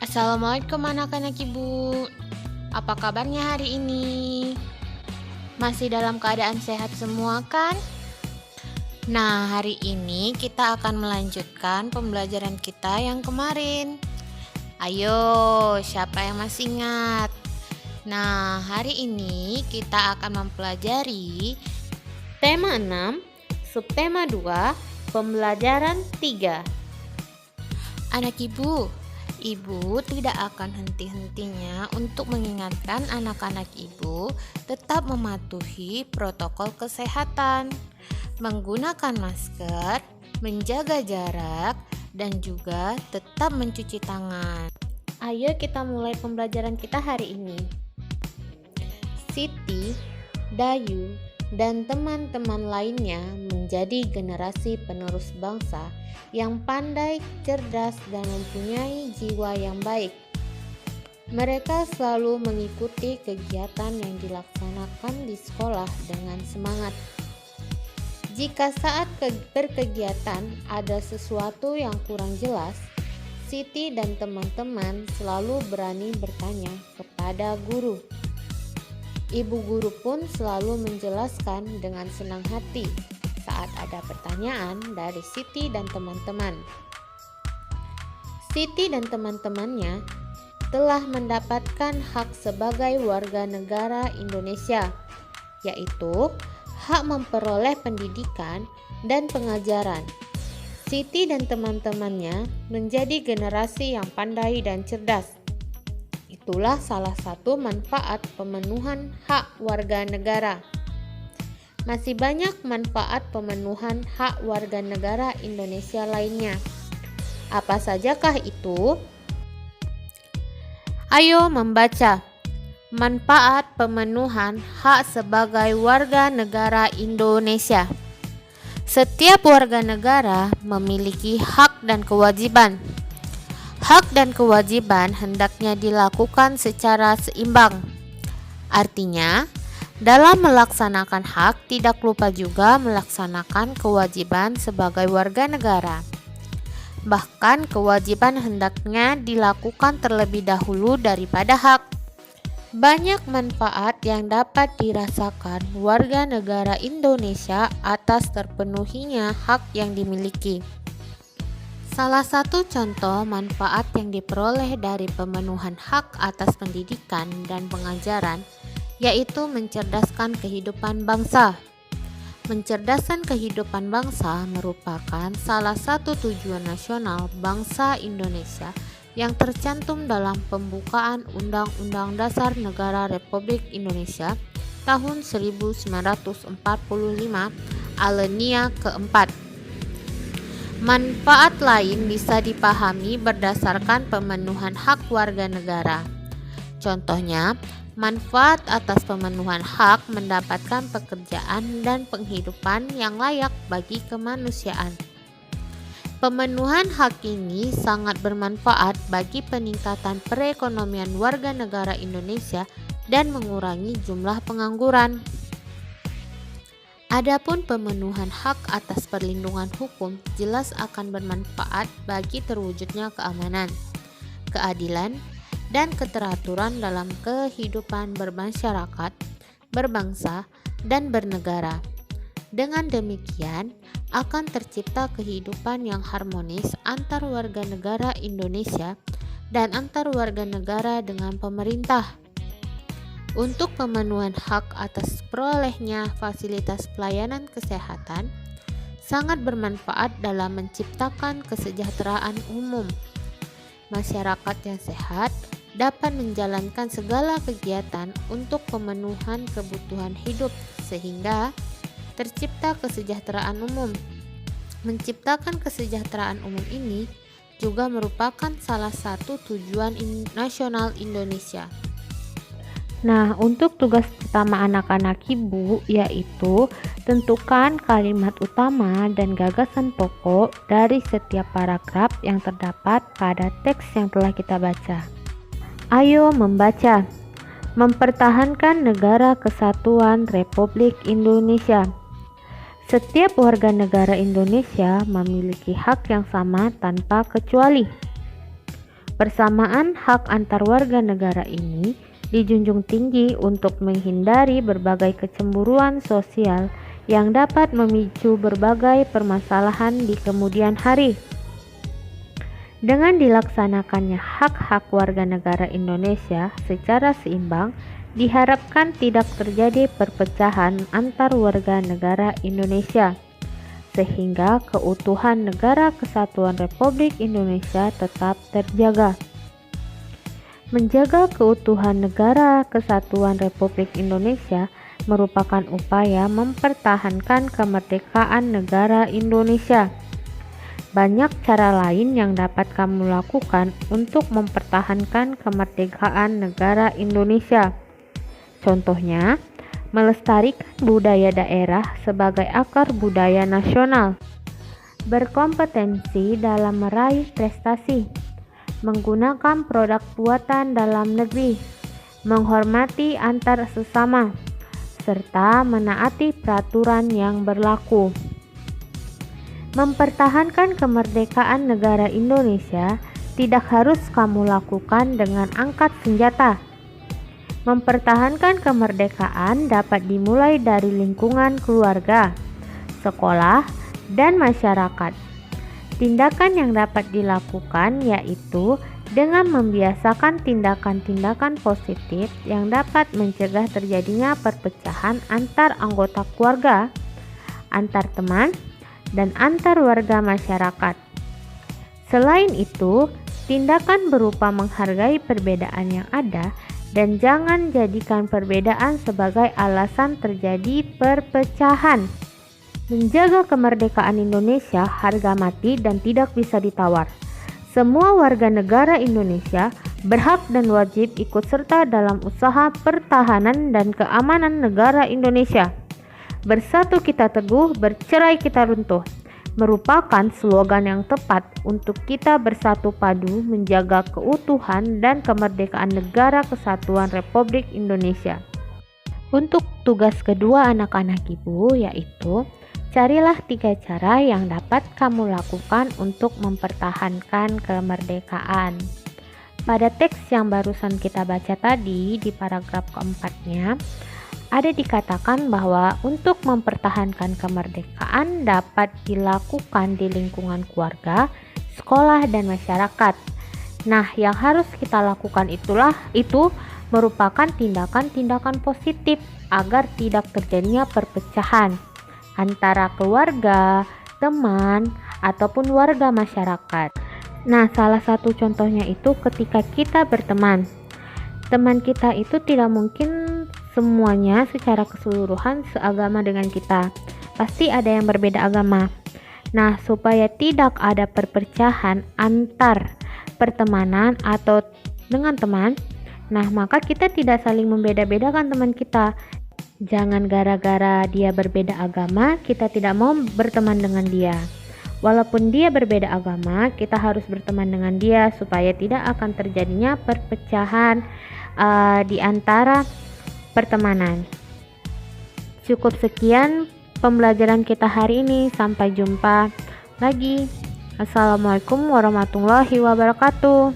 Assalamualaikum anak-anak ibu. Apa kabarnya hari ini? Masih dalam keadaan sehat semua kan? Nah, hari ini kita akan melanjutkan pembelajaran kita yang kemarin. Ayo, siapa yang masih ingat? Nah, hari ini kita akan mempelajari tema 6, subtema 2, pembelajaran 3. Anak ibu tidak akan henti-hentinya untuk mengingatkan anak-anak ibu tetap mematuhi protokol kesehatan, menggunakan masker, menjaga jarak, dan juga tetap mencuci tangan. Ayo kita mulai pembelajaran kita hari ini. Siti, Dayu, dan teman-teman lainnya menjadi generasi penerus bangsa yang pandai, cerdas, dan mempunyai jiwa yang baik. Mereka selalu mengikuti kegiatan yang dilaksanakan di sekolah dengan semangat. Jika saat berkegiatan ada sesuatu yang kurang jelas, Siti dan teman-teman selalu berani bertanya kepada guru. Ibu guru pun selalu menjelaskan dengan senang hati saat ada pertanyaan dari Siti dan teman-teman. Siti dan teman-temannya telah mendapatkan hak sebagai warga negara Indonesia, yaitu hak memperoleh pendidikan dan pengajaran. Siti dan teman-temannya menjadi generasi yang pandai dan cerdas. Itulah salah satu manfaat pemenuhan hak warga negara. Masih banyak manfaat pemenuhan hak warga negara Indonesia lainnya. Apa sajakah itu? Ayo membaca. Manfaat pemenuhan hak sebagai warga negara Indonesia. Setiap warga negara memiliki hak dan kewajiban. Hak dan kewajiban hendaknya dilakukan secara seimbang. Artinya, dalam melaksanakan hak, tidak lupa juga melaksanakan kewajiban sebagai warga negara. Bahkan kewajiban hendaknya dilakukan terlebih dahulu daripada hak. Banyak manfaat yang dapat dirasakan warga negara Indonesia atas terpenuhinya hak yang dimiliki. Salah satu contoh manfaat yang diperoleh dari pemenuhan hak atas pendidikan dan pengajaran yaitu mencerdaskan kehidupan bangsa. Mencerdaskan kehidupan bangsa merupakan salah satu tujuan nasional bangsa Indonesia yang tercantum dalam pembukaan Undang-Undang Dasar Negara Republik Indonesia tahun 1945 alinea keempat. Manfaat lain bisa dipahami berdasarkan pemenuhan hak warga negara. Contohnya, manfaat atas pemenuhan hak mendapatkan pekerjaan dan penghidupan yang layak bagi kemanusiaan. Pemenuhan hak ini sangat bermanfaat bagi peningkatan perekonomian warga negara Indonesia dan mengurangi jumlah pengangguran. Adapun pemenuhan hak atas perlindungan hukum jelas akan bermanfaat bagi terwujudnya keamanan, keadilan, dan keteraturan dalam kehidupan bermasyarakat, berbangsa, dan bernegara. Dengan demikian, akan tercipta kehidupan yang harmonis antar warga negara Indonesia dan antar warga negara dengan pemerintah. Untuk pemenuhan hak atas perolehnya fasilitas pelayanan kesehatan sangat bermanfaat dalam menciptakan kesejahteraan umum. Masyarakat yang sehat dapat menjalankan segala kegiatan untuk pemenuhan kebutuhan hidup sehingga tercipta kesejahteraan umum. Menciptakan kesejahteraan umum ini juga merupakan salah satu tujuan nasional Indonesia. Nah, untuk tugas pertama anak-anak ibu yaitu tentukan kalimat utama dan gagasan pokok dari setiap paragraf yang terdapat pada teks yang telah kita baca. Ayo membaca. Mempertahankan Negara Kesatuan Republik Indonesia. Setiap warga negara Indonesia memiliki hak yang sama tanpa kecuali. Persamaan hak antar warga negara ini dijunjung tinggi untuk menghindari berbagai kecemburuan sosial yang dapat memicu berbagai permasalahan di kemudian hari. Dengan dilaksanakannya hak-hak warga negara Indonesia secara seimbang, diharapkan tidak terjadi perpecahan antar warga negara Indonesia, sehingga keutuhan Negara Kesatuan Republik Indonesia tetap terjaga. Menjaga keutuhan Negara Kesatuan Republik Indonesia merupakan upaya mempertahankan kemerdekaan negara Indonesia. Banyak cara lain yang dapat kamu lakukan untuk mempertahankan kemerdekaan negara Indonesia. Contohnya, melestarikan budaya daerah sebagai akar budaya nasional, berkompetensi dalam meraih prestasi, menggunakan produk buatan dalam negeri, menghormati antar sesama, serta menaati peraturan yang berlaku. Mempertahankan kemerdekaan negara Indonesia tidak harus kamu lakukan dengan angkat senjata. Mempertahankan kemerdekaan dapat dimulai dari lingkungan keluarga, sekolah, dan masyarakat. Tindakan yang dapat dilakukan yaitu dengan membiasakan tindakan-tindakan positif yang dapat mencegah terjadinya perpecahan antar anggota keluarga, antar teman, dan antar warga masyarakat. Selain itu, tindakan berupa menghargai perbedaan yang ada dan jangan jadikan perbedaan sebagai alasan terjadi perpecahan. Menjaga kemerdekaan Indonesia harga mati dan tidak bisa ditawar. Semua warga negara Indonesia berhak dan wajib ikut serta dalam usaha pertahanan dan keamanan negara Indonesia. Bersatu kita teguh, bercerai kita runtuh, merupakan slogan yang tepat untuk kita bersatu padu menjaga keutuhan dan kemerdekaan Negara Kesatuan Republik Indonesia. Untuk tugas kedua anak-anak ibu yaitu carilah 3 cara yang dapat kamu lakukan untuk mempertahankan kemerdekaan. Pada teks yang barusan kita baca tadi di paragraf keempatnya, ada dikatakan bahwa untuk mempertahankan kemerdekaan dapat dilakukan di lingkungan keluarga, sekolah, dan masyarakat. Nah, yang harus kita lakukan itu merupakan tindakan-tindakan positif agar tidak terjadinya perpecahan antara keluarga, teman, ataupun warga masyarakat. Nah, salah satu contohnya itu ketika kita berteman. Teman kita itu tidak mungkin semuanya secara keseluruhan seagama dengan kita. Pasti ada yang berbeda agama. Nah, supaya tidak ada perpecahan antar pertemanan atau dengan teman, nah maka kita tidak saling membeda-bedakan teman kita. Jangan gara-gara dia berbeda agama, kita tidak mau berteman dengan dia. Walaupun dia berbeda agama, kita harus berteman dengan dia supaya tidak akan terjadinya perpecahan di antara pertemanan. Cukup sekian pembelajaran kita hari ini. Sampai jumpa lagi. Assalamualaikum warahmatullahi wabarakatuh.